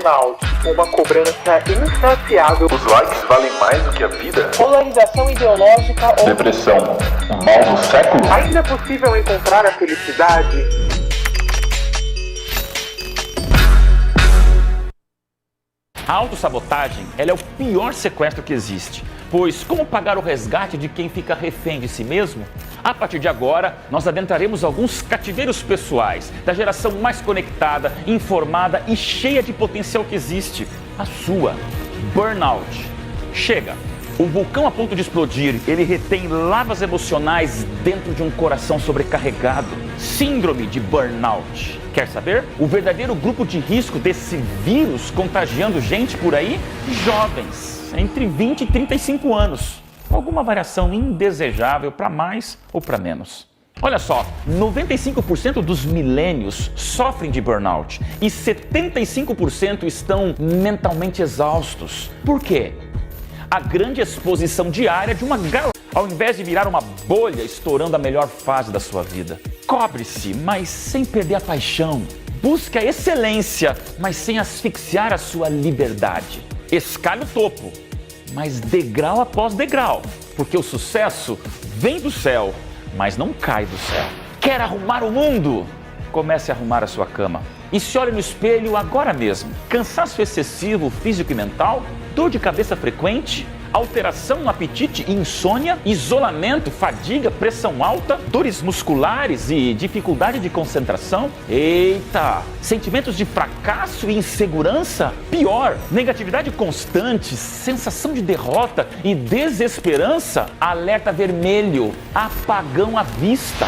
burnout, uma cobrança insaciável. Os likes valem mais do que a vida? Polarização ideológica ou depressão, o mal do século? Ainda é possível encontrar a felicidade? A autossabotagem, ela é o pior sequestro que existe, pois como pagar o resgate de quem fica refém de si mesmo? A partir de agora, nós adentraremos alguns cativeiros pessoais da geração mais conectada, informada e cheia de potencial que existe, a sua, burnout. Chega! O vulcão a ponto de explodir, ele retém lavas emocionais dentro de um coração sobrecarregado. Síndrome de burnout. Quer saber? O verdadeiro grupo de risco desse vírus contagiando gente por aí? Jovens, entre 20 e 35 anos. Alguma variação indesejável para mais ou para menos. Olha só, 95% dos milênios sofrem de burnout e 75% estão mentalmente exaustos. Por quê? A grande exposição diária de uma galáxia, ao invés de virar uma bolha estourando a melhor fase da sua vida. Cobre-se, mas sem perder a paixão. Busque a excelência, mas sem asfixiar a sua liberdade. Escalhe o topo, mas degrau após degrau, porque o sucesso vem do céu, mas não cai do céu. Quer arrumar o mundo? Comece a arrumar a sua cama. E se olhe no espelho agora mesmo. Cansaço excessivo físico e mental? Dor de cabeça frequente? Alteração no apetite e insônia? Isolamento, fadiga, pressão alta? Dores musculares e dificuldade de concentração? Eita! Sentimentos de fracasso e insegurança? Pior, negatividade constante, sensação de derrota e desesperança? Alerta vermelho, apagão à vista.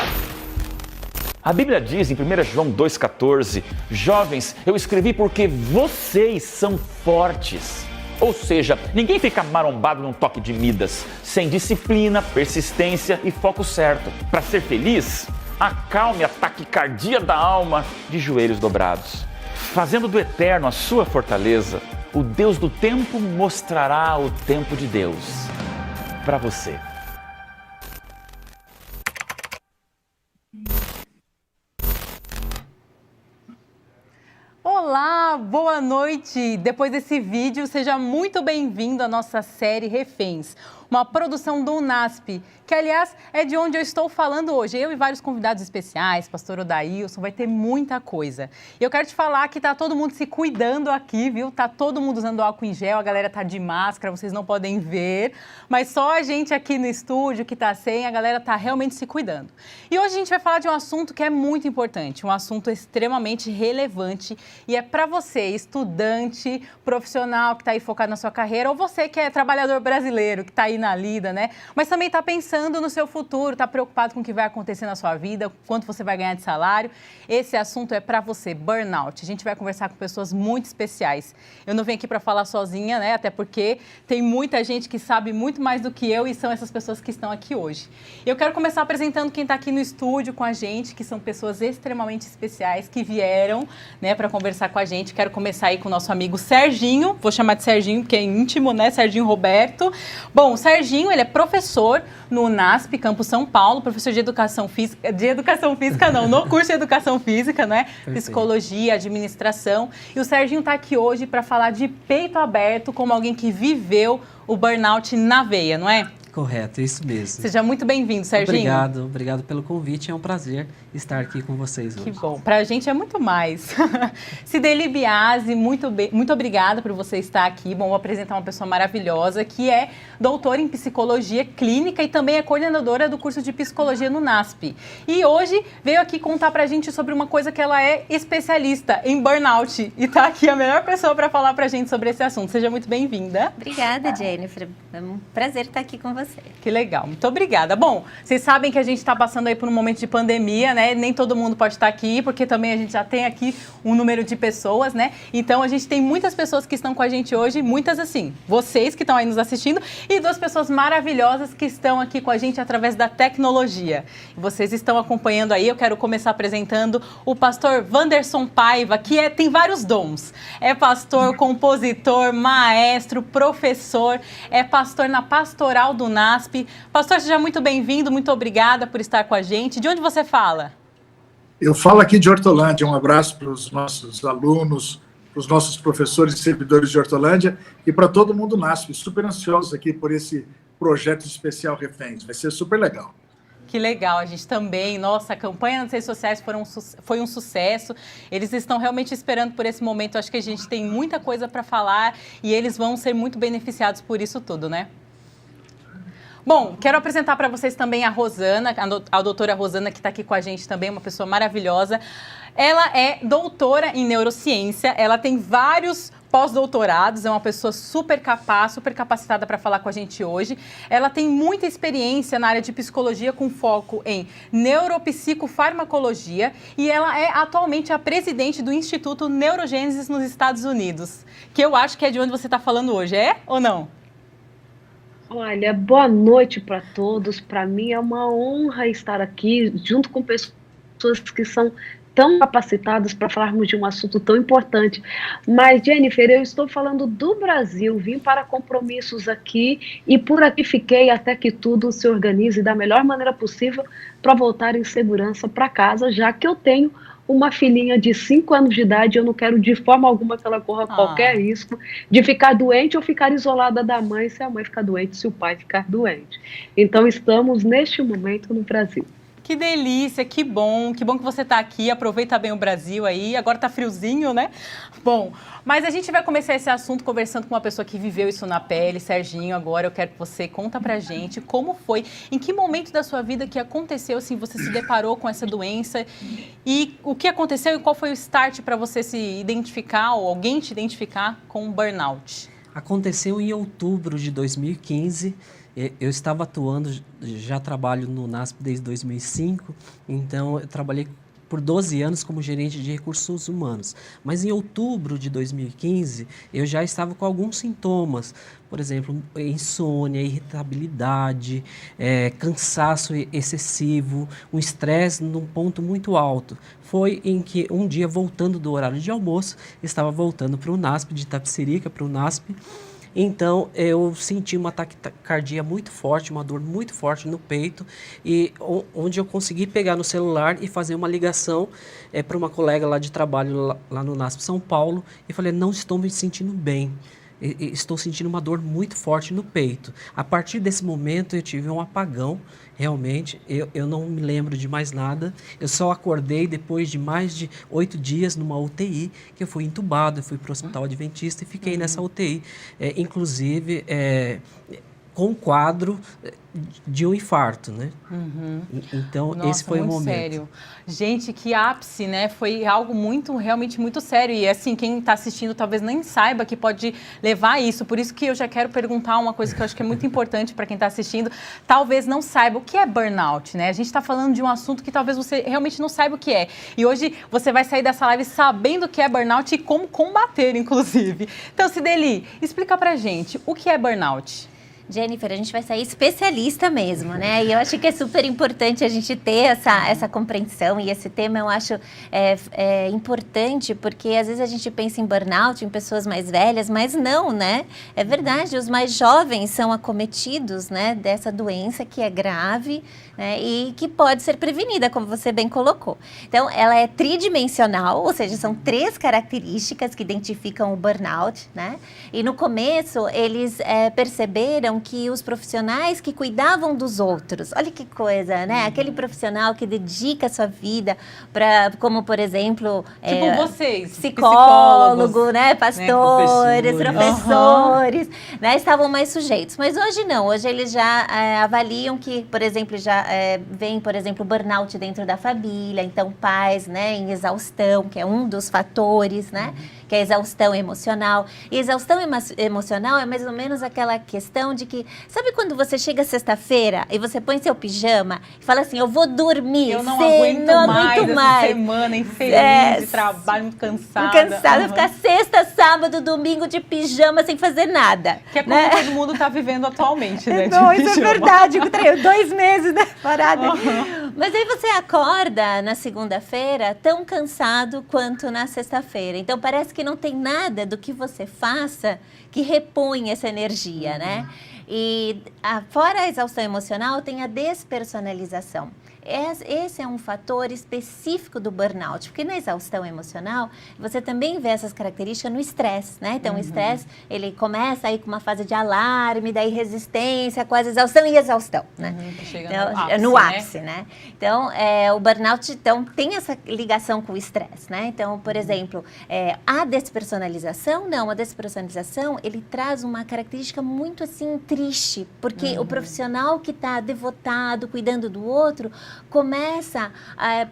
A Bíblia diz em 1 João 2,14, jovens, eu escrevi porque vocês são fortes. Ou seja, ninguém fica marombado num toque de Midas, sem disciplina, persistência e foco certo. Para ser feliz, acalme a taquicardia da alma de joelhos dobrados. Fazendo do eterno a sua fortaleza, o Deus do tempo mostrará o tempo de Deus para você. Olá, boa noite! Depois desse vídeo, seja muito bem-vindo à nossa série Reféns, uma produção do UNASP, que aliás é de onde eu estou falando hoje. Eu e vários convidados especiais, pastor Odailson, vai ter muita coisa. E eu quero te falar que tá todo mundo se cuidando aqui, viu? Tá todo mundo usando álcool em gel, a galera tá de máscara, vocês não podem ver, mas só a gente aqui no estúdio que tá sem, a galera tá realmente se cuidando. E hoje a gente vai falar de um assunto que é muito importante, um assunto extremamente relevante e é para você, estudante, profissional que tá aí focado na sua carreira, ou você que é trabalhador brasileiro, que tá aí na lida, né? Mas também está pensando no seu futuro, está preocupado com o que vai acontecer na sua vida, quanto você vai ganhar de salário. Esse assunto é para você, burnout. A gente vai conversar com pessoas muito especiais. Eu não venho aqui para falar sozinha, né? Até porque tem muita gente que sabe muito mais do que eu e são essas pessoas que estão aqui hoje. Eu quero começar apresentando quem está aqui no estúdio com a gente, que são pessoas extremamente especiais que vieram, né, para conversar com a gente. Quero começar aí com o nosso amigo Serginho, vou chamar de Serginho porque é íntimo, né? Serginho Roberto. Bom, Serginho, ele é professor no UNASP, Campus São Paulo, professor de educação física não, no curso de educação física, né? Perfeito. Psicologia, administração. E o Serginho está aqui hoje para falar de peito aberto, como alguém que viveu o burnout na veia, não é? Correto, isso mesmo. Seja muito bem-vindo, Serginho. Obrigado pelo convite. É um prazer estar aqui com vocês hoje. Que bom. Para a gente é muito mais. Cideli Biasi, muito obrigada por você estar aqui. Bom, vou apresentar uma pessoa maravilhosa que é doutora em psicologia clínica e também é coordenadora do curso de psicologia no NASP. E hoje veio aqui contar para a gente sobre uma coisa que ela é especialista em burnout. E está aqui a melhor pessoa para falar para a gente sobre esse assunto. Seja muito bem-vinda. Obrigada, Jennifer. É um prazer estar aqui com você. Que legal, muito obrigada. Bom, vocês sabem que a gente está passando aí por um momento de pandemia, né? Nem todo mundo pode estar aqui, porque também a gente já tem aqui um número de pessoas, né? Então a gente tem muitas pessoas que estão com a gente hoje, muitas assim, vocês que estão aí nos assistindo e duas pessoas maravilhosas que estão aqui com a gente através da tecnologia. Vocês estão acompanhando aí, eu quero começar apresentando o pastor Wanderson Paiva, que tem vários dons. É pastor, compositor, maestro, professor, é pastor na pastoral do NASP. Pastor, seja muito bem-vindo, muito obrigada por estar com a gente. De onde você fala? Eu falo aqui de Hortolândia. Um abraço para os nossos alunos os nossos professores e servidores de Hortolândia e para todo mundo NASP. Super ansiosos aqui por esse projeto especial Reféns. Vai ser super legal. Que legal, a gente também. Nossa, a campanha nas redes sociais foi um sucesso. Eles estão realmente esperando por esse momento. Acho que a gente tem muita coisa para falar e eles vão ser muito beneficiados por isso tudo, né? Bom, quero apresentar para vocês também a Rosana, a doutora Rosana, que está aqui com a gente também, uma pessoa maravilhosa. Ela é doutora em neurociência, ela tem vários pós-doutorados, é uma pessoa super capaz, super capacitada para falar com a gente hoje. Ela tem muita experiência na área de psicologia com foco em neuropsicofarmacologia e ela é atualmente a presidente do Instituto Neurogênesis nos Estados Unidos, que eu acho que é de onde você está falando hoje, é ou não? Olha, boa noite para todos. Para mim é uma honra estar aqui junto com pessoas que são tão capacitadas para falarmos de um assunto tão importante. Mas, Jennifer, eu estou falando do Brasil, vim para compromissos aqui e por aqui fiquei até que tudo se organize da melhor maneira possível para voltar em segurança para casa, já que eu tenho uma filhinha de 5 anos de idade, eu não quero de forma alguma que ela corra qualquer risco de ficar doente ou ficar isolada da mãe se a mãe ficar doente, se o pai ficar doente. Então, estamos neste momento no Brasil. Que delícia, que bom que você está aqui, aproveita bem o Brasil aí, agora tá friozinho, né? Bom, mas a gente vai começar esse assunto conversando com uma pessoa que viveu isso na pele, Serginho, agora eu quero que você conta pra gente como foi, em que momento da sua vida que aconteceu, assim, você se deparou com essa doença e o que aconteceu e qual foi o start para você se identificar ou alguém te identificar com o burnout? Aconteceu em outubro de 2015. Eu estava atuando, já trabalho no NASP desde 2005, então eu trabalhei por 12 anos como gerente de recursos humanos. Mas em outubro de 2015, eu já estava com alguns sintomas, por exemplo, insônia, irritabilidade, cansaço excessivo, um estresse num ponto muito alto. Foi em que um dia, voltando do horário de almoço, estava voltando para o NASP, de Itapecerica para o NASP. Então, eu senti uma taquicardia muito forte, uma dor muito forte no peito, e onde eu consegui pegar no celular e fazer uma ligação para uma colega lá de trabalho, lá no NASP São Paulo, e falei, não estou me sentindo bem. Estou sentindo uma dor muito forte no peito. A partir desse momento, eu tive um apagão, realmente. Eu não me lembro de mais nada. Eu só acordei depois de mais de 8 dias numa UTI, que eu fui entubado, eu fui para o Hospital Adventista e fiquei nessa UTI. Inclusive, com quadro de um infarto, né? Então, nossa, esse foi o momento. Sério. Gente, que ápice, né? Foi algo realmente muito sério. E assim, quem está assistindo talvez nem saiba que pode levar a isso. Por isso que eu já quero perguntar uma coisa que eu acho que é muito importante para quem está assistindo. Talvez não saiba o que é burnout, né? A gente está falando de um assunto que talvez você realmente não saiba o que é. E hoje você vai sair dessa live sabendo o que é burnout e como combater, inclusive. Então, Cideli, explica pra gente o que é burnout. Jennifer, a gente vai sair especialista mesmo, né? E eu acho que é super importante a gente ter essa compreensão, e esse tema eu acho importante, porque às vezes a gente pensa em burnout, em pessoas mais velhas, mas não, né? É verdade, os mais jovens são acometidos, né, dessa doença que é grave, né, e que pode ser prevenida, como você bem colocou. Então, ela é tridimensional, ou seja, são 3 características que identificam o burnout, né? E no começo, eles perceberam que os profissionais que cuidavam dos outros, olha que coisa, né? Aquele profissional que dedica a sua vida para, como por exemplo, tipo vocês, psicólogo, né? Pastores, professores, né? Estavam mais sujeitos. Mas hoje não, hoje eles já avaliam que, por exemplo, já vem, por exemplo, burnout dentro da família, então pais, né, em exaustão, que é um dos fatores, né? Que é a exaustão emocional. E exaustão emocional é mais ou menos aquela questão de que, sabe quando você chega sexta-feira e você põe seu pijama e fala assim, eu vou dormir. Eu não aguento mais. Essa semana infeliz de trabalho, muito cansada. Ficar sexta, sábado, domingo de pijama sem fazer nada. Que é como todo mundo está vivendo atualmente, né? Não, isso é verdade. 2 meses, né? Parada. Mas aí você acorda na segunda-feira tão cansado quanto na sexta-feira. Então parece que não tem nada do que você faça que repõe essa energia, né? E fora a exaustão emocional, tem a despersonalização. esse é um fator específico do burnout, porque na exaustão emocional, você também vê essas características no estresse, né? Então, o estresse, ele começa aí com uma fase de alarme, daí resistência, quase exaustão e exaustão, né? Chega Então, no ápice, né? Então, o burnout tem essa ligação com o estresse, né? Então, por exemplo, a despersonalização, a despersonalização, ele traz uma característica muito, assim, triste, porque o profissional que está devotado, cuidando do outro, começa,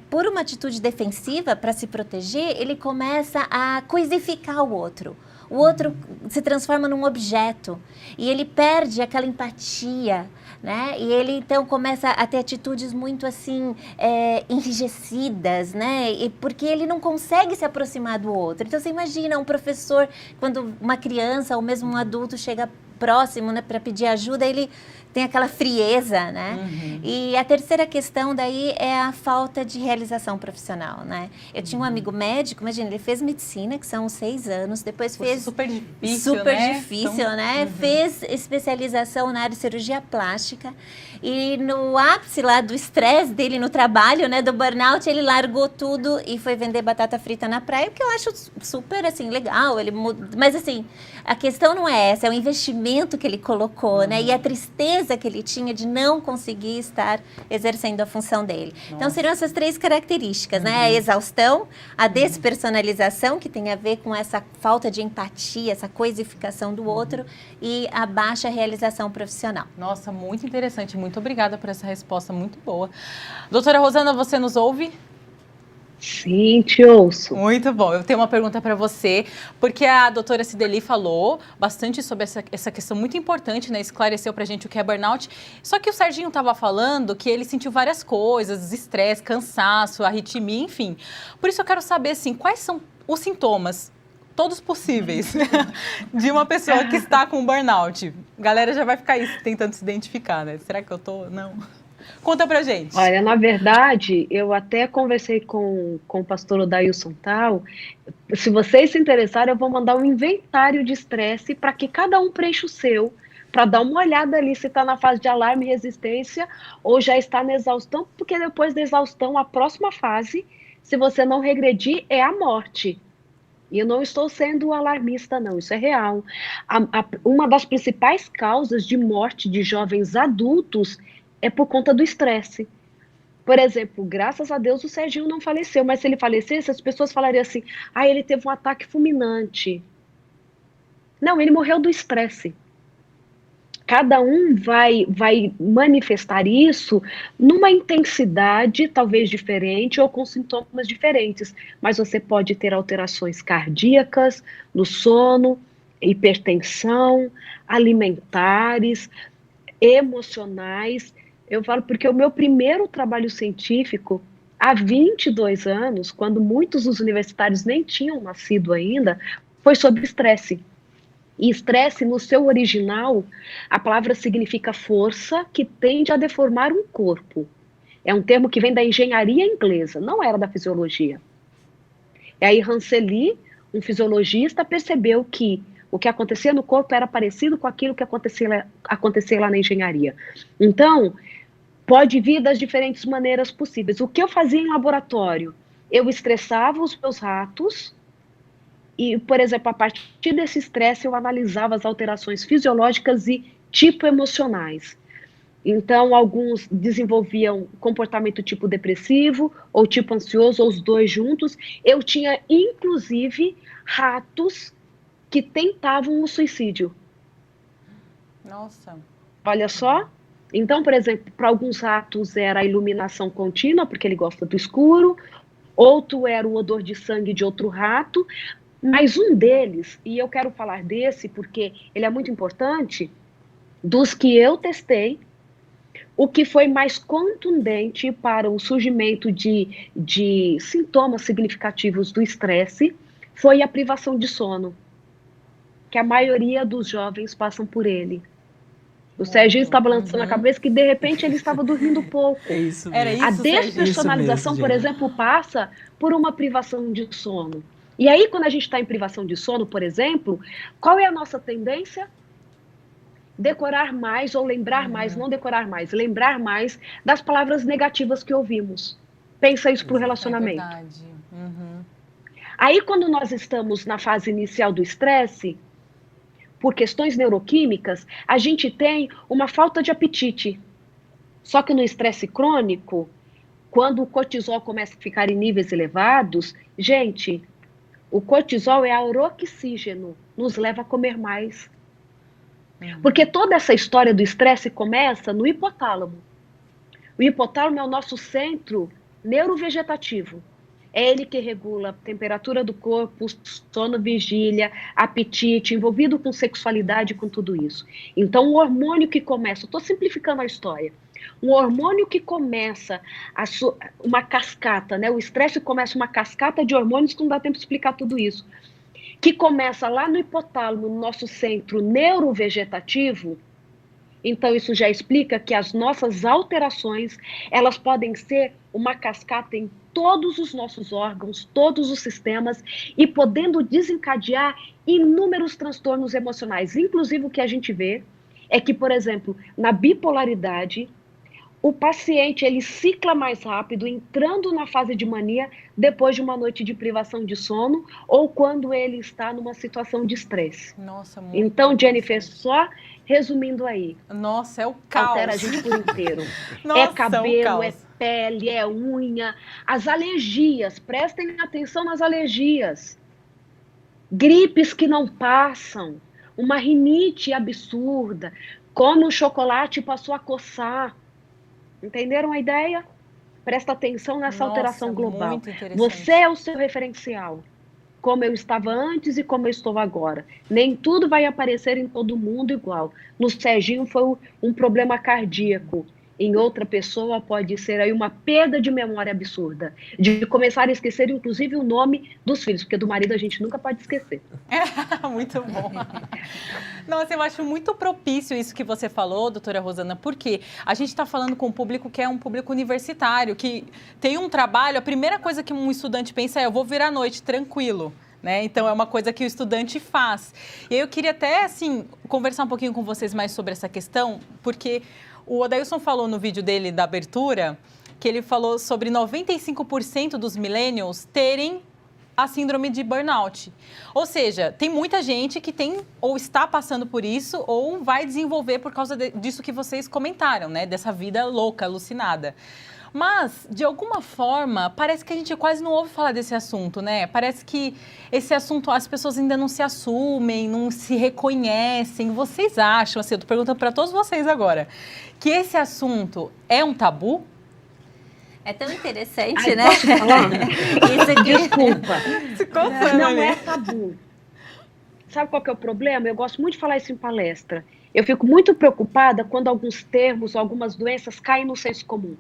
por uma atitude defensiva, para se proteger, ele começa a coisificar o outro. O outro se transforma num objeto e ele perde aquela empatia, né? E ele, então, começa a ter atitudes muito, assim, enrijecidas, né? Porque ele não consegue se aproximar do outro. Então, você imagina um professor, quando uma criança ou mesmo um adulto chega próximo, né, para pedir ajuda, ele tem aquela frieza, né? E a terceira questão daí é a falta de realização profissional, né? Eu tinha um amigo médico, imagina, ele fez medicina, que são 6 anos, depois fez... Super difícil, né? Fez especialização na área de cirurgia plástica e no ápice lá do estresse dele no trabalho, né, do burnout, ele largou tudo e foi vender batata frita na praia, o que eu acho super, assim, legal, mas, assim, a questão não é essa, é o investimento que ele colocou, né, e a tristeza que ele tinha de não conseguir estar exercendo a função dele. Então, seriam essas 3 características, né, a exaustão, a despersonalização, que tem a ver com essa falta de empatia, essa coisificação do outro, e a baixa realização profissional. Nossa, muito interessante. Muito obrigada por essa resposta muito boa. Doutora Rosana, você nos ouve? Sim, te ouço. Muito bom. Eu tenho uma pergunta para você, porque a doutora Cideli falou bastante sobre essa questão muito importante, né? Esclareceu para a gente o que é burnout. Só que o Serginho estava falando que ele sentiu várias coisas, estresse, cansaço, arritmia, enfim. Por isso eu quero saber, assim, quais são os sintomas, todos possíveis, de uma pessoa que está com burnout. A galera já vai ficar aí tentando se identificar, né? Será que eu tô? Não. Conta pra gente. Olha, na verdade, eu até conversei com o pastor Odailson Tal. Se vocês se interessarem, eu vou mandar um inventário de estresse para que cada um preencha o seu, para dar uma olhada ali se está na fase de alarme e resistência ou já está na exaustão, porque depois da exaustão, a próxima fase, se você não regredir, é a morte. E eu não estou sendo alarmista, não, isso é real. Uma das principais causas de morte de jovens adultos é por conta do estresse. Por exemplo, graças a Deus o Serginho não faleceu, mas se ele falecesse, as pessoas falariam assim, ele teve um ataque fulminante. Não, ele morreu do estresse. Cada um vai manifestar isso numa intensidade talvez diferente ou com sintomas diferentes, mas você pode ter alterações cardíacas, no sono, hipertensão, alimentares, emocionais. Eu falo porque o meu primeiro trabalho científico, há 22 anos, quando muitos dos universitários nem tinham nascido ainda, foi sobre estresse. E estresse, no seu original, a palavra significa força que tende a deformar um corpo. É um termo que vem da engenharia inglesa, não era da fisiologia. E aí Rancelli, um fisiologista, percebeu que o que acontecia no corpo era parecido com aquilo que acontecia lá na engenharia. Então, pode vir das diferentes maneiras possíveis. O que eu fazia em laboratório? Eu estressava os meus ratos e, por exemplo, a partir desse estresse eu analisava as alterações fisiológicas e tipo emocionais. Então, alguns desenvolviam comportamento tipo depressivo ou tipo ansioso, ou os dois juntos. Eu tinha, inclusive, ratos que tentavam o suicídio. Nossa. Olha só. Então, por exemplo, para alguns ratos era a iluminação contínua, porque ele gosta do escuro. Outro era o odor de sangue de outro rato. Mas um deles, e eu quero falar desse porque ele é muito importante, dos que eu testei, o que foi mais contundente para o surgimento de sintomas significativos do estresse foi a privação de sono, que a maioria dos jovens passam por ele. O Serginho estava lançando a cabeça que, de repente, ele estava dormindo pouco. É isso mesmo. Era isso, A despersonalização, isso mesmo, por exemplo, passa por uma privação de sono. E aí, quando a gente está em privação de sono, por exemplo, qual é a nossa tendência? decorar mais ou lembrar mais, não decorar mais, lembrar mais das palavras negativas que ouvimos. Pensa isso para o relacionamento. É verdade. Aí, quando nós estamos na fase inicial do estresse, por questões neuroquímicas, a gente tem uma falta de apetite. Só que no estresse crônico, quando o cortisol começa a ficar em níveis elevados, gente, o cortisol é auroxígeno, nos leva a comer mais. Porque toda essa história do estresse começa no hipotálamo. O hipotálamo é o nosso centro neurovegetativo. É ele que regula a temperatura do corpo, sono, vigília, apetite, envolvido com sexualidade, com tudo isso. Então, o hormônio que começa, estou simplificando a história, um hormônio que começa uma cascata, né? O estresse começa uma cascata de hormônios que não dá tempo de explicar tudo isso, que começa lá no hipotálamo, no nosso centro neurovegetativo. Então, isso já explica que as nossas alterações, elas podem ser uma cascata em todos os nossos órgãos, todos os sistemas, e podendo desencadear inúmeros transtornos emocionais. Inclusive, o que a gente vê é que, por exemplo, na bipolaridade, o paciente ele cicla mais rápido, entrando na fase de mania depois de uma noite de privação de sono ou quando ele está numa situação de estresse. Nossa, muito Então, Jennifer, só resumindo aí. Nossa, é o caos. Altera a gente por inteiro. Nossa, é cabelo, caos. é pele, é unha. As alergias, prestem atenção nas alergias. Gripes que não passam. Uma rinite absurda. Come um chocolate e passou a coçar. Entenderam a ideia? Presta atenção nessa alteração global. Muito interessante. Você é o seu referencial. Como eu estava antes e como eu estou agora. Nem tudo vai aparecer em todo mundo igual. No Serginho foi um problema cardíaco. Em outra pessoa pode ser aí uma perda de memória absurda. De começar a esquecer, inclusive, o nome dos filhos. Porque do marido a gente nunca pode esquecer. Muito bom. Nossa, eu acho muito propício isso que você falou, doutora Rosana, porque a gente está falando com um público que é um público universitário, que tem um trabalho, a primeira coisa que um estudante pensa é, eu vou vir à noite tranquilo. Né? Então, é uma coisa que o estudante faz. E eu queria até, assim, conversar um pouquinho com vocês mais sobre essa questão, porque o Odailson falou no vídeo dele da abertura, que ele falou sobre 95% dos millennials terem a síndrome de burnout. Ou seja, tem muita gente que tem ou está passando por isso ou vai desenvolver por causa disso que vocês comentaram, né? Dessa vida louca, alucinada. Mas, de alguma forma, parece que a gente quase não ouve falar desse assunto, né? Parece que esse assunto, as pessoas ainda não se assumem, não se reconhecem. Vocês acham, assim, eu tô perguntando para todos vocês agora, que esse assunto é um tabu? É tão interessante, Ai, né? posso falar? Isso aqui. Desculpa. Não é tabu. Sabe qual que é o problema? Eu gosto muito de falar isso em palestra. Eu fico muito preocupada quando alguns termos, algumas doenças caem no senso comum.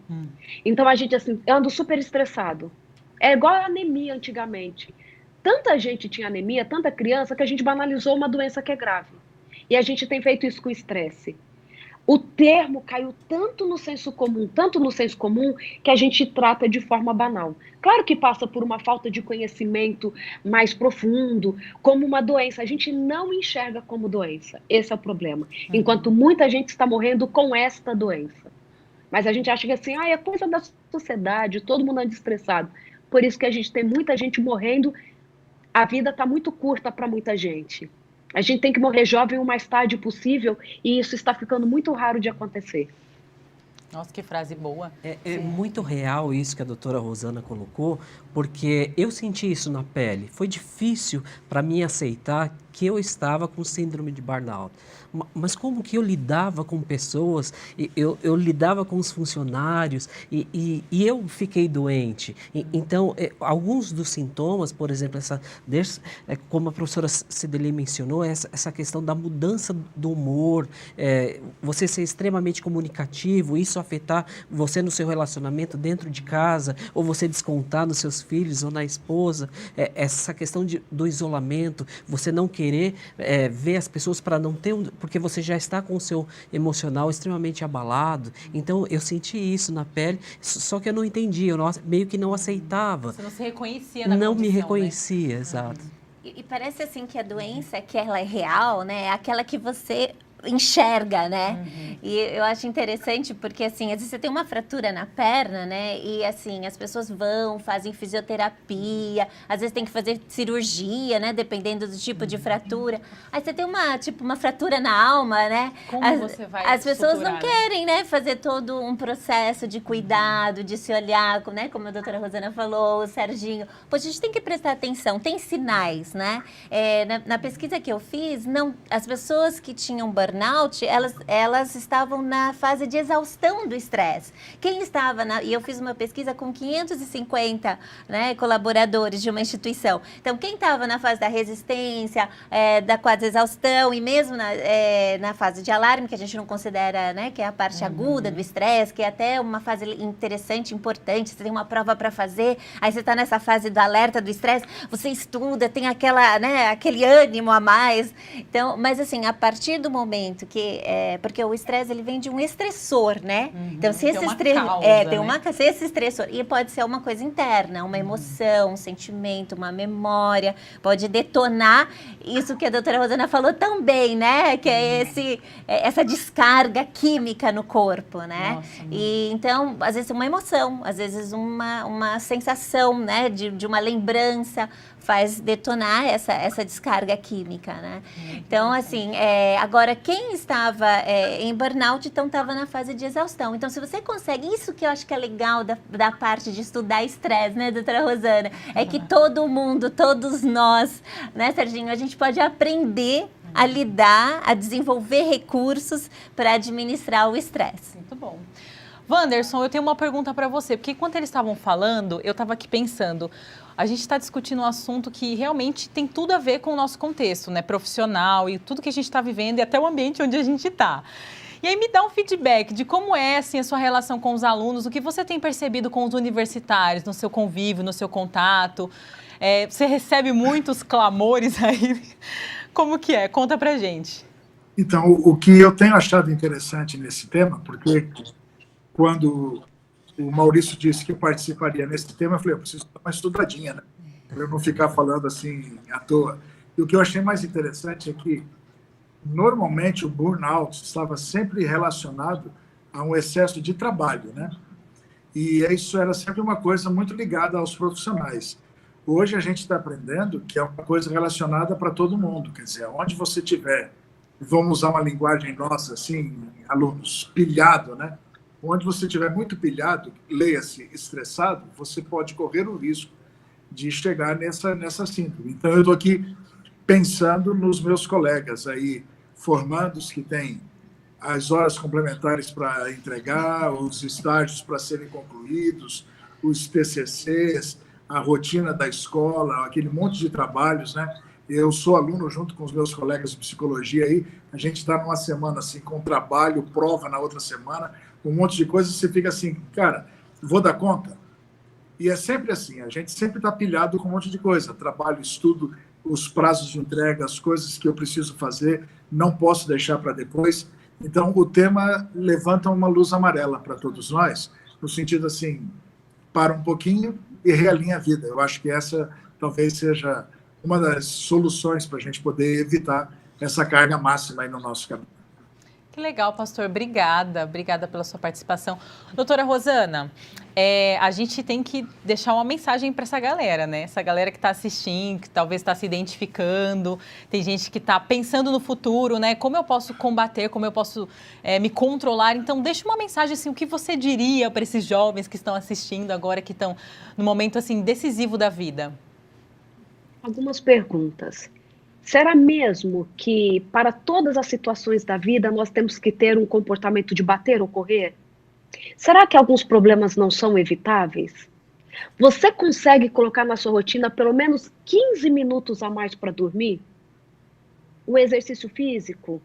Então, a gente, assim, anda super estressado. É igual a anemia antigamente. Tanta gente tinha anemia, tanta criança, que a gente banalizou uma doença que é grave. E a gente tem feito isso com estresse. O termo caiu tanto no senso comum, que a gente trata de forma banal. Claro que passa por uma falta de conhecimento mais profundo, como uma doença. A gente não enxerga como doença. Esse é o problema. Enquanto muita gente está morrendo com esta doença. Mas a gente acha que assim, é coisa da sociedade, todo mundo anda estressado. Por isso que a gente tem muita gente morrendo. A vida está muito curta para muita gente. A gente tem que morrer jovem o mais tarde possível e isso está ficando muito raro de acontecer. Nossa, que frase boa. É muito real isso que a doutora Rosana colocou, porque eu senti isso na pele. Foi difícil para mim aceitar que eu estava com síndrome de burnout. Mas como que eu lidava com pessoas, eu lidava com os funcionários e eu fiquei doente. Então, alguns dos sintomas, por exemplo, como a professora Cideli mencionou, essa questão da mudança do humor, você ser extremamente comunicativo, isso afetar você no seu relacionamento dentro de casa, ou você descontar nos seus filhos ou na esposa, essa questão do isolamento, você não querer ver as pessoas para não ter porque você já está com o seu emocional extremamente abalado. Então, eu senti isso na pele, só que eu não entendia, meio que não aceitava. Você não se reconhecia na Não condição, me reconhecia, né? exato. E parece assim que a doença, que ela é real, né? É aquela que você enxerga, né? E eu acho interessante porque, assim, às vezes você tem uma fratura na perna, né? E, assim, as pessoas fazem fisioterapia, às vezes tem que fazer cirurgia, né? Dependendo do tipo de fratura. Aí você tem uma fratura na alma, né? Como você vai As pessoas não suturar, querem, né? Fazer todo um processo de cuidado, de se olhar, né? Como a doutora Rosana falou, o Serginho. Pô, a gente tem que prestar atenção, tem sinais, né? Na pesquisa que eu fiz, as pessoas que tinham burnout, elas estavam na fase de exaustão do estresse. Quem estava e eu fiz uma pesquisa com 550, né, colaboradores de uma instituição. Então, quem estava na fase da resistência, da quase exaustão e mesmo na fase de alarme, que a gente não considera, né, que é a parte aguda do estresse, que é até uma fase interessante, importante, você tem uma prova para fazer, aí você está nessa fase do alerta do estresse, você estuda, tem aquele ânimo a mais. Então, mas assim, a partir do momento que porque o estresse ele vem de um estressor, né? Então, se esse se esse estressor, e pode ser uma coisa interna, uma emoção, um sentimento, uma memória, pode detonar isso que a doutora Rosana falou também, né? Que é essa descarga química no corpo, né? Nossa, e então, às vezes uma emoção, às vezes uma sensação, né? De uma lembrança faz detonar essa descarga química, né? Então, assim, agora quem estava em burnout, então estava na fase de exaustão. Então, se você consegue, isso que eu acho que é legal da parte de estudar estresse, né, doutora Rosana? É que todo mundo, todos nós, né, Serginho, a gente pode aprender a lidar, a desenvolver recursos para administrar o estresse. Muito bom. Wanderson, eu tenho uma pergunta para você, porque enquanto eles estavam falando, eu estava aqui pensando, a gente está discutindo um assunto que realmente tem tudo a ver com o nosso contexto, né, profissional e tudo que a gente está vivendo e até o ambiente onde a gente está. E aí me dá um feedback de como é assim, a sua relação com os alunos, o que você tem percebido com os universitários, no seu convívio, no seu contato. Você recebe muitos clamores aí? Como que é? Conta pra gente. Então, o que eu tenho achado interessante nesse tema, porque quando o Maurício disse que participaria nesse tema, eu falei, eu preciso dar uma estudadinha, né? Para eu não ficar falando assim à toa. E o que eu achei mais interessante é que, normalmente, o burnout estava sempre relacionado a um excesso de trabalho, né? E isso era sempre uma coisa muito ligada aos profissionais. Hoje a gente está aprendendo que é uma coisa relacionada para todo mundo, quer dizer, onde você tiver, vamos usar uma linguagem nossa, assim, alunos, pilhado, né? Onde você estiver muito pilhado, leia-se estressado, você pode correr o risco de chegar nessa síndrome. Então, eu estou aqui pensando nos meus colegas aí, formandos que têm as horas complementares para entregar, os estágios para serem concluídos, os TCCs, a rotina da escola, aquele monte de trabalhos, né? Eu sou aluno junto com os meus colegas de psicologia aí, a gente está numa semana assim com trabalho, prova na outra semana, um monte de coisa, você fica assim, cara, vou dar conta? E é sempre assim, a gente sempre está pilhado com um monte de coisa, trabalho, estudo, os prazos de entrega, as coisas que eu preciso fazer, não posso deixar para depois. Então, o tema levanta uma luz amarela para todos nós, no sentido assim, para um pouquinho e realinha a vida. Eu acho que essa talvez seja uma das soluções para a gente poder evitar essa carga máxima aí no nosso caminho. Que legal, pastor. Obrigada pela sua participação. Doutora Rosana, a gente tem que deixar uma mensagem para essa galera, né? Essa galera que está assistindo, que talvez está se identificando, tem gente que está pensando no futuro, né? Como eu posso combater, como eu posso me controlar? Então, deixa uma mensagem, assim, o que você diria para esses jovens que estão assistindo agora, que estão no momento, assim, decisivo da vida? Algumas perguntas. Será mesmo que para todas as situações da vida nós temos que ter um comportamento de bater ou correr? Será que alguns problemas não são evitáveis? Você consegue colocar na sua rotina pelo menos 15 minutos a mais para dormir? O exercício físico?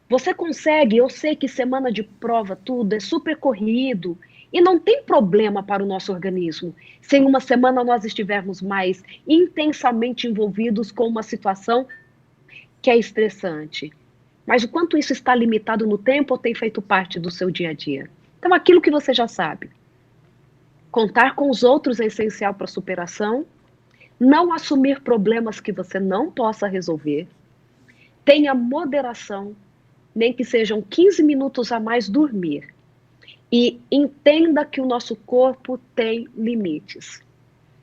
Você consegue, eu sei que semana de prova tudo é super corrido, e não tem problema para o nosso organismo se em uma semana nós estivermos mais intensamente envolvidos com uma situação que é estressante. Mas o quanto isso está limitado no tempo ou tem feito parte do seu dia a dia? Então, aquilo que você já sabe. Contar com os outros é essencial para a superação. Não assumir problemas que você não possa resolver. tenha moderação, nem que sejam 15 minutos a mais dormir. E entenda que o nosso corpo tem limites.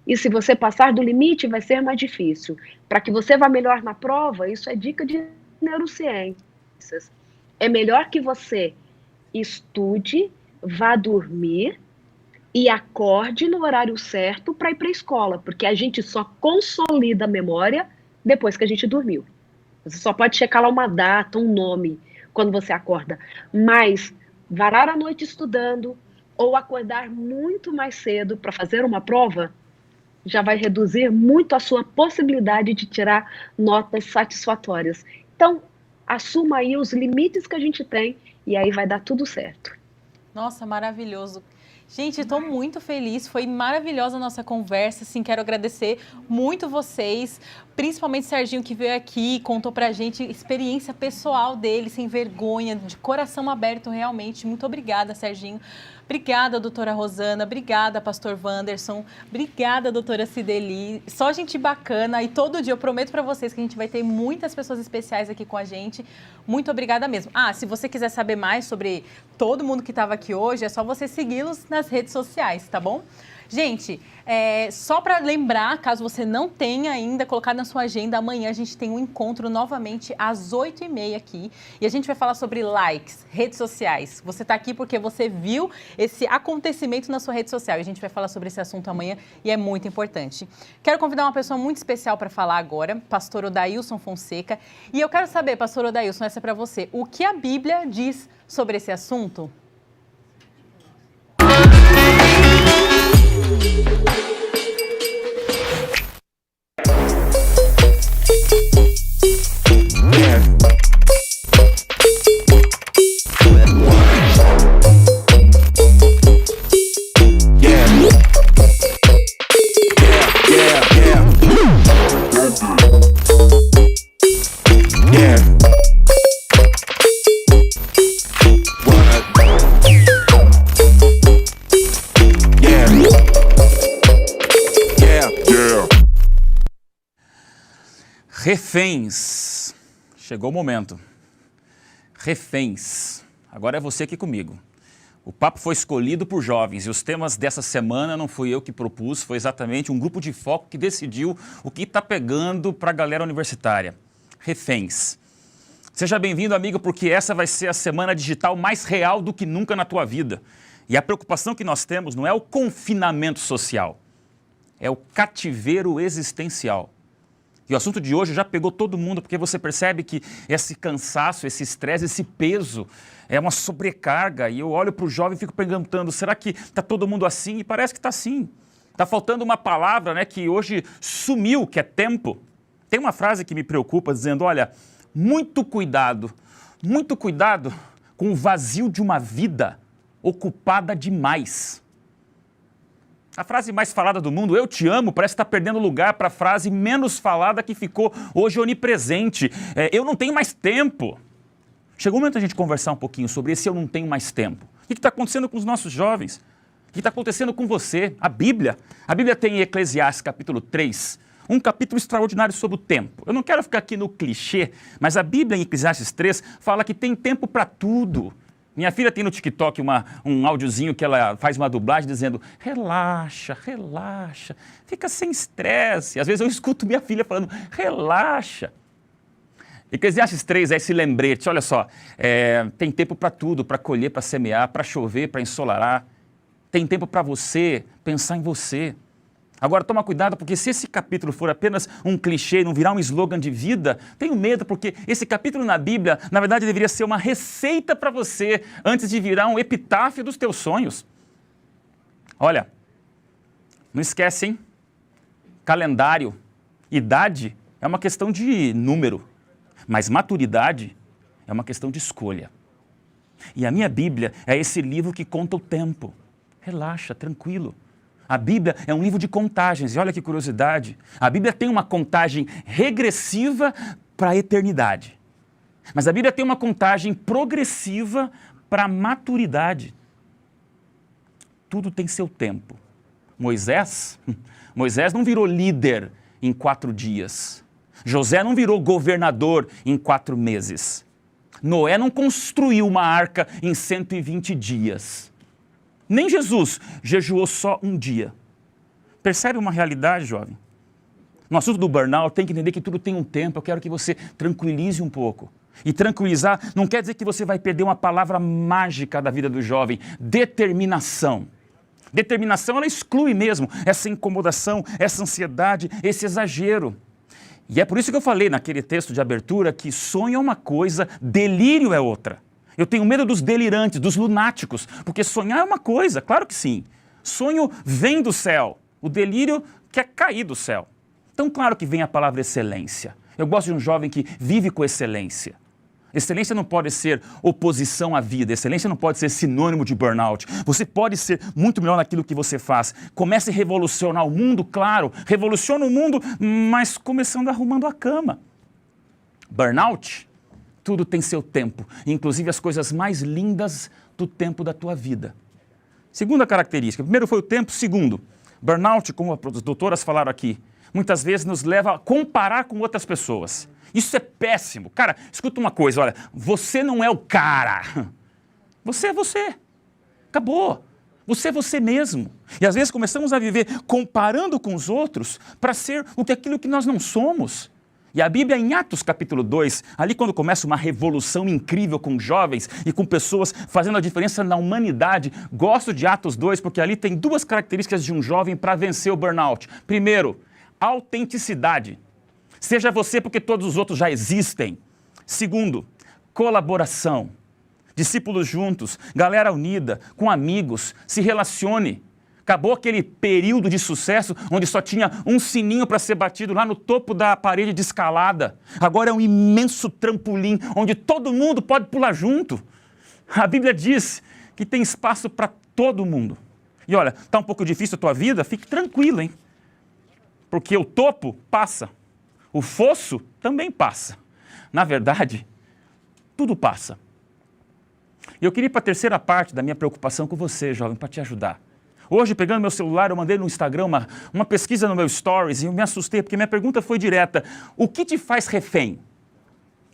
E se você passar do limite, vai ser mais difícil. Para que você vá melhor na prova, isso é dica de neurociências. É melhor que você estude, vá dormir e acorde no horário certo para ir para a escola, porque a gente só consolida a memória depois que a gente dormiu. Você só pode checar lá uma data, um nome, quando você acorda. Mas varar a noite estudando ou acordar muito mais cedo para fazer uma prova já vai reduzir muito a sua possibilidade de tirar notas satisfatórias. Então, assuma aí os limites que a gente tem e aí vai dar tudo certo. Nossa, maravilhoso. Gente, estou muito feliz, foi maravilhosa a nossa conversa, assim, quero agradecer muito vocês, principalmente o Serginho que veio aqui e contou pra gente a experiência pessoal dele, sem vergonha, de coração aberto realmente. Muito obrigada, Serginho. Obrigada, doutora Rosana, obrigada, pastor Wanderson, obrigada, doutora Cideli. Só gente bacana e todo dia eu prometo para vocês que a gente vai ter muitas pessoas especiais aqui com a gente. Muito obrigada mesmo. Se você quiser saber mais sobre todo mundo que estava aqui hoje, é só você segui-los nas redes sociais, tá bom? Gente, só para lembrar, caso você não tenha ainda colocado na sua agenda, amanhã a gente tem um encontro novamente às 8h30 aqui e a gente vai falar sobre likes, redes sociais. Você está aqui porque você viu esse acontecimento na sua rede social e a gente vai falar sobre esse assunto amanhã e é muito importante. Quero convidar uma pessoa muito especial para falar agora, pastor Odailson Fonseca. E eu quero saber, pastor Odailson, essa é para você, o que a Bíblia diz sobre esse assunto? Reféns. Chegou o momento. Reféns. Agora é você aqui comigo. O papo foi escolhido por jovens e os temas dessa semana não fui eu que propus, foi exatamente um grupo de foco que decidiu o que está pegando para a galera universitária. Reféns. Seja bem-vindo, amigo, porque essa vai ser a semana digital mais real do que nunca na tua vida. E a preocupação que nós temos não é o confinamento social, é o cativeiro existencial. E o assunto de hoje já pegou todo mundo, porque você percebe que esse cansaço, esse estresse, esse peso é uma sobrecarga. E eu olho para o jovem e fico perguntando, será que está todo mundo assim? E parece que está sim. Está faltando uma palavra, né, que hoje sumiu, que é tempo. Tem uma frase que me preocupa dizendo, olha, muito cuidado com o vazio de uma vida ocupada demais. A frase mais falada do mundo, eu te amo, parece estar perdendo lugar para a frase menos falada que ficou hoje onipresente. Eu não tenho mais tempo. Chegou o momento da gente conversar um pouquinho sobre esse eu não tenho mais tempo. O que está acontecendo com os nossos jovens? O que está acontecendo com você? A Bíblia tem em Eclesiastes capítulo 3, um capítulo extraordinário sobre o tempo. Eu não quero ficar aqui no clichê, mas a Bíblia em Eclesiastes 3 fala que tem tempo para tudo. Minha filha tem no TikTok um áudiozinho que ela faz uma dublagem dizendo relaxa, relaxa, fica sem estresse. Às vezes eu escuto minha filha falando relaxa. Eclesiastes 3 é esse lembrete, olha só, tem tempo para tudo, para colher, para semear, para chover, para ensolarar. Tem tempo para você pensar em você. Agora, toma cuidado, porque se esse capítulo for apenas um clichê, não virar um slogan de vida, tenho medo, porque esse capítulo na Bíblia, na verdade, deveria ser uma receita para você, antes de virar um epitáfio dos teus sonhos. Olha, não esquece, hein? Calendário, idade é uma questão de número, mas maturidade é uma questão de escolha. E a minha Bíblia é esse livro que conta o tempo. Relaxa, tranquilo. A Bíblia é um livro de contagens, e olha que curiosidade, a Bíblia tem uma contagem regressiva para a eternidade, mas a Bíblia tem uma contagem progressiva para a maturidade. Tudo tem seu tempo. Moisés não virou líder em 4 dias. José não virou governador em 4 meses. Noé não construiu uma arca em 120 dias. Nem Jesus jejuou só um dia. Percebe uma realidade, jovem? No assunto do burnout, tem que entender que tudo tem um tempo. Eu quero que você tranquilize um pouco. E tranquilizar não quer dizer que você vai perder uma palavra mágica da vida do jovem: determinação. Determinação, ela exclui mesmo essa incomodação, essa ansiedade, esse exagero. E é por isso que eu falei naquele texto de abertura que sonho é uma coisa, delírio é outra. Eu tenho medo dos delirantes, dos lunáticos, porque sonhar é uma coisa, claro que sim. Sonho vem do céu, o delírio quer cair do céu. Então, claro que vem a palavra excelência. Eu gosto de um jovem que vive com excelência. Excelência não pode ser oposição à vida, excelência não pode ser sinônimo de burnout. Você pode ser muito melhor naquilo que você faz. Comece a revolucionar o mundo, claro, revoluciona o mundo, mas começando arrumando a cama. Burnout, tudo tem seu tempo, inclusive as coisas mais lindas do tempo da tua vida. Segunda característica, primeiro foi o tempo, segundo, burnout, como as doutoras falaram aqui, muitas vezes nos leva a comparar com outras pessoas. Isso é péssimo. Cara, escuta uma coisa, olha, você não é o cara. Você é você. Acabou. Você é você mesmo. E às vezes começamos a viver comparando com os outros para ser aquilo que nós não somos. E a Bíblia, em Atos capítulo 2, ali quando começa uma revolução incrível com jovens e com pessoas fazendo a diferença na humanidade, gosto de Atos 2 porque ali tem 2 características de um jovem para vencer o burnout. Primeiro, autenticidade. Seja você porque todos os outros já existem. Segundo, colaboração. Discípulos juntos, galera unida, com amigos, se relacione. Acabou aquele período de sucesso onde só tinha um sininho para ser batido lá no topo da parede de escalada. Agora é um imenso trampolim onde todo mundo pode pular junto. A Bíblia diz que tem espaço para todo mundo. E olha, está um pouco difícil a tua vida? Fique tranquilo, hein? Porque o topo passa. O fosso também passa. Na verdade, tudo passa. E eu queria ir para a terceira parte da minha preocupação com você, jovem, para te ajudar. Hoje, pegando meu celular, eu mandei no Instagram uma pesquisa no meu Stories e eu me assustei, porque minha pergunta foi direta: o que te faz refém?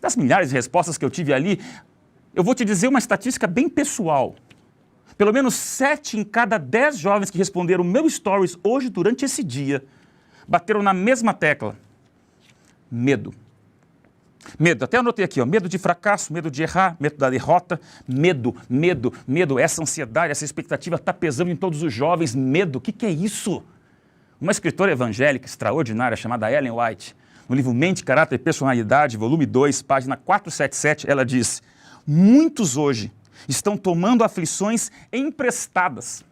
Das milhares de respostas que eu tive ali, eu vou te dizer uma estatística bem pessoal. Pelo menos 7 em cada 10 jovens que responderam meu Stories hoje, durante esse dia, bateram na mesma tecla. Medo. Medo, até anotei aqui, ó, medo de fracasso, medo de errar, medo da derrota, medo, essa ansiedade, essa expectativa está pesando em todos os jovens, medo, o que é isso? Uma escritora evangélica extraordinária chamada Ellen White, no livro Mente, Caráter e Personalidade, volume 2, página 477, ela diz: muitos hoje estão tomando aflições emprestadas.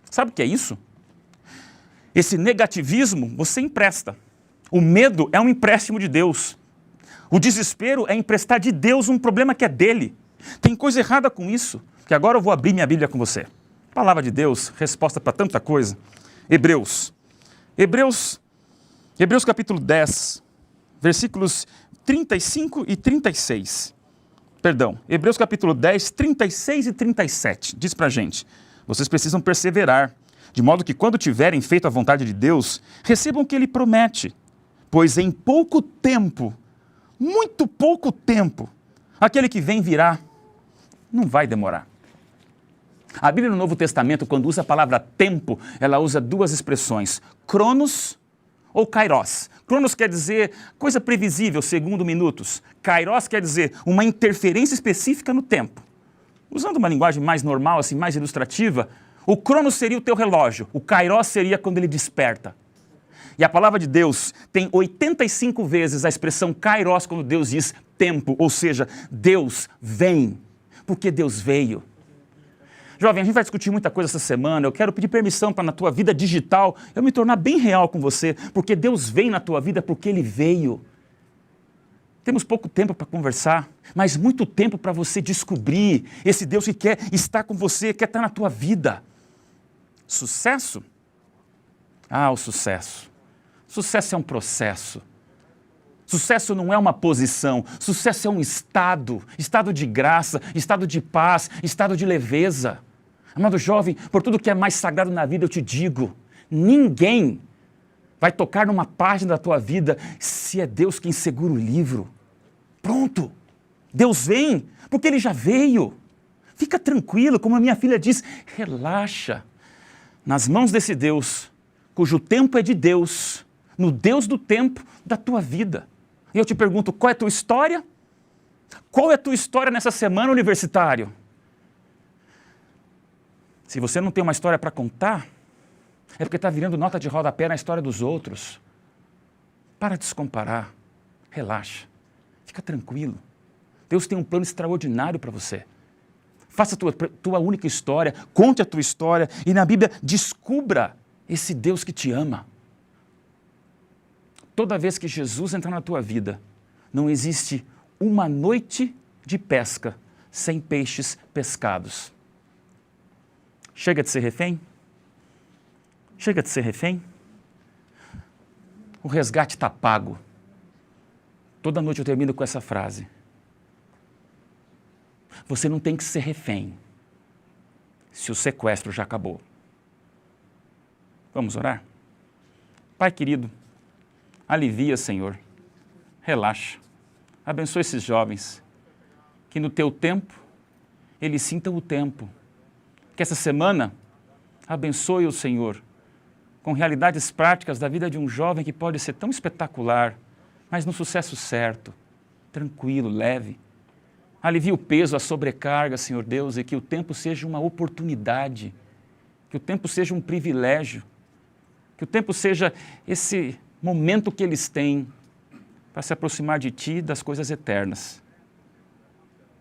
Sabe o que é isso? Esse negativismo você empresta. O medo é um empréstimo de Deus. O desespero é emprestar de Deus um problema que é dele. Tem coisa errada com isso, que agora eu vou abrir minha Bíblia com você. Palavra de Deus, resposta para tanta coisa. Hebreus capítulo 10, versículos 35 e 36. Perdão, Hebreus capítulo 10, 36 e 37. Diz pra gente: vocês precisam perseverar, de modo que quando tiverem feito a vontade de Deus, recebam o que Ele promete. Pois em pouco tempo, muito pouco tempo, aquele que vem virá, não vai demorar. A Bíblia no Novo Testamento, quando usa a palavra tempo, ela usa 2 expressões, cronos ou kairos. Cronos quer dizer coisa previsível, segundo minutos. Kairos quer dizer uma interferência específica no tempo. Usando uma linguagem mais normal, assim, mais ilustrativa, o cronos seria o teu relógio, o kairos seria quando ele desperta. E a palavra de Deus tem 85 vezes a expressão kairos quando Deus diz tempo, ou seja, Deus vem, porque Deus veio. Jovem, a gente vai discutir muita coisa essa semana, eu quero pedir permissão para na tua vida digital eu me tornar bem real com você, porque Deus vem na tua vida porque Ele veio. Temos pouco tempo para conversar, mas muito tempo para você descobrir esse Deus que quer estar com você, quer estar na tua vida. Sucesso? Ah, o sucesso. Sucesso é um processo. Sucesso não é uma posição. Sucesso é um estado. Estado de graça, estado de paz, estado de leveza. Amado jovem, por tudo que é mais sagrado na vida, eu te digo, ninguém vai tocar numa página da tua vida Se é Deus quem segura o livro, pronto, Deus vem, porque Ele já veio. Fica tranquilo, como a minha filha diz, relaxa. Nas mãos desse Deus, cujo tempo é de Deus, no Deus do tempo da tua vida. E eu te pergunto, qual é a tua história? Qual é a tua história nessa semana, universitário? Se você não tem uma história para contar, é porque está virando nota de rodapé na história dos outros. Para de se comparar, relaxa, fica tranquilo. Deus tem um plano extraordinário para você. Faça a tua única história, conte a tua história e na Bíblia descubra esse Deus que te ama. Toda vez que Jesus entrar na tua vida, não existe uma noite de pesca sem peixes pescados. Chega de ser refém? Chega de ser refém? O resgate está pago. Toda noite eu termino com essa frase. Você não tem que ser refém se o sequestro já acabou. Vamos orar? Pai querido, alivia, Senhor. Relaxa. Abençoa esses jovens. Que no teu tempo, eles sintam o tempo. Que essa semana, abençoe o Senhor com realidades práticas da vida de um jovem que pode ser tão espetacular, mas no sucesso certo, tranquilo, leve. Alivie o peso, a sobrecarga, Senhor Deus, e que o tempo seja uma oportunidade, que o tempo seja um privilégio, que o tempo seja esse momento que eles têm para se aproximar de Ti e das coisas eternas.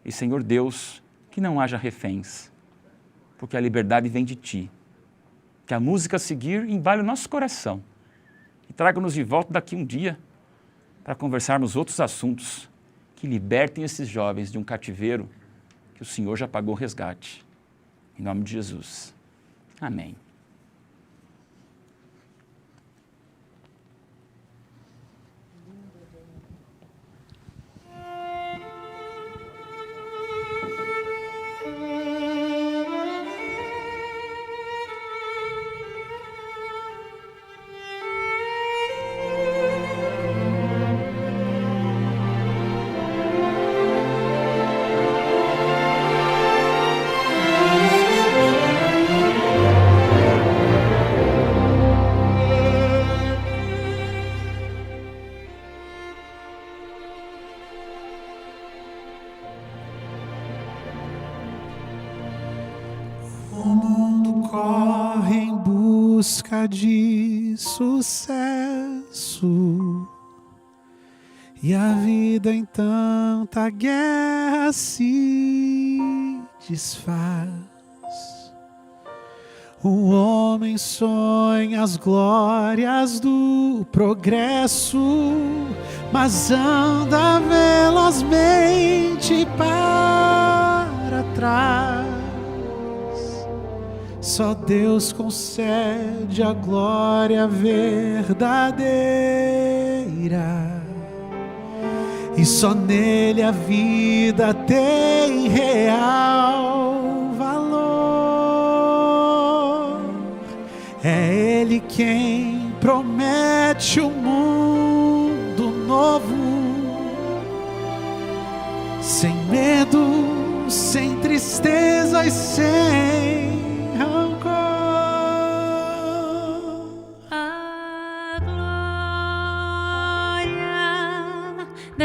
E, Senhor Deus, que não haja reféns, porque a liberdade vem de Ti. Que a música a seguir embale o nosso coração e traga-nos de volta daqui um dia para conversarmos outros assuntos que libertem esses jovens de um cativeiro que o Senhor já pagou o resgate. Em nome de Jesus. Amém. De sucesso e a vida em tanta guerra se desfaz. O homem sonha as glórias do progresso, mas anda velozmente para trás. Só Deus concede a glória verdadeira e só nele a vida tem real valor. É Ele quem promete um mundo novo, sem medo, sem tristeza e sem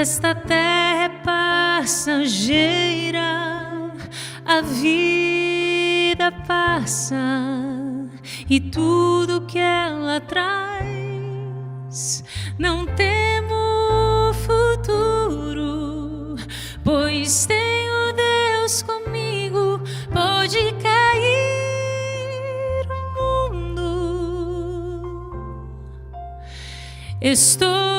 desta terra é passageira, a vida passa e tudo que ela traz. Não temo futuro, pois tenho Deus comigo. Pode cair o mundo, estou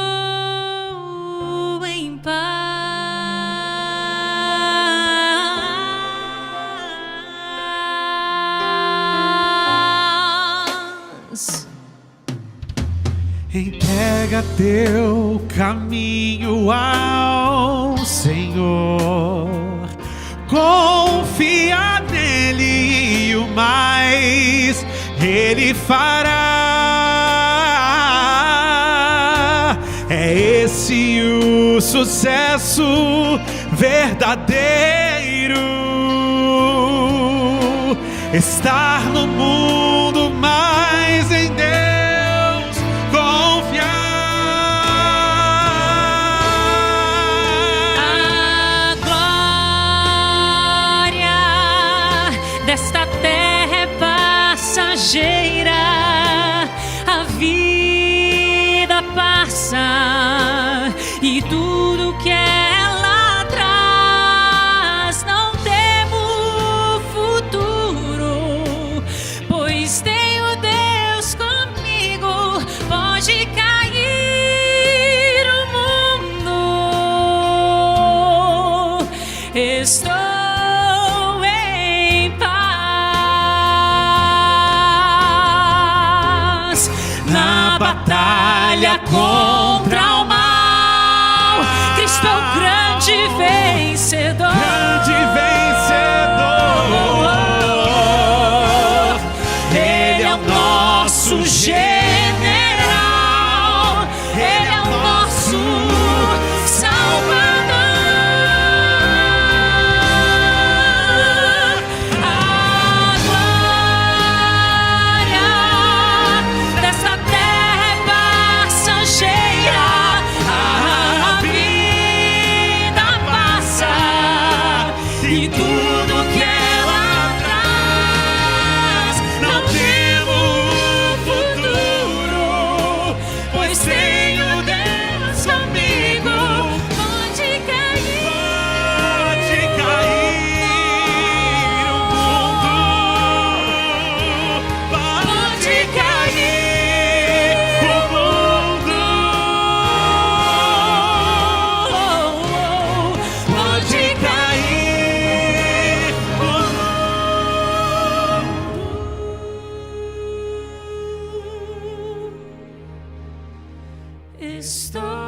entrega teu caminho ao Senhor, confia nele e o mais Ele fará. É esse o sucesso verdadeiro. Estar no mundo, mas em Deus confiar. A glória desta terra é passageira, a vida passa e tudo que ela traz. Não temo futuro, pois tenho Deus comigo. Pode cair o mundo, estou em paz. Na batalha contra o mal, Cristo é o grande vencedor. Grande vencedor. Ele é o nosso general, Ele é o nosso Salvador. A glória dessa terra é passageira, a vida passa e tudo que ela traz. Não temo futuro, pois tenho Deus comigo. Pode cair o mundo. pode cair o mundo. pode cair Estou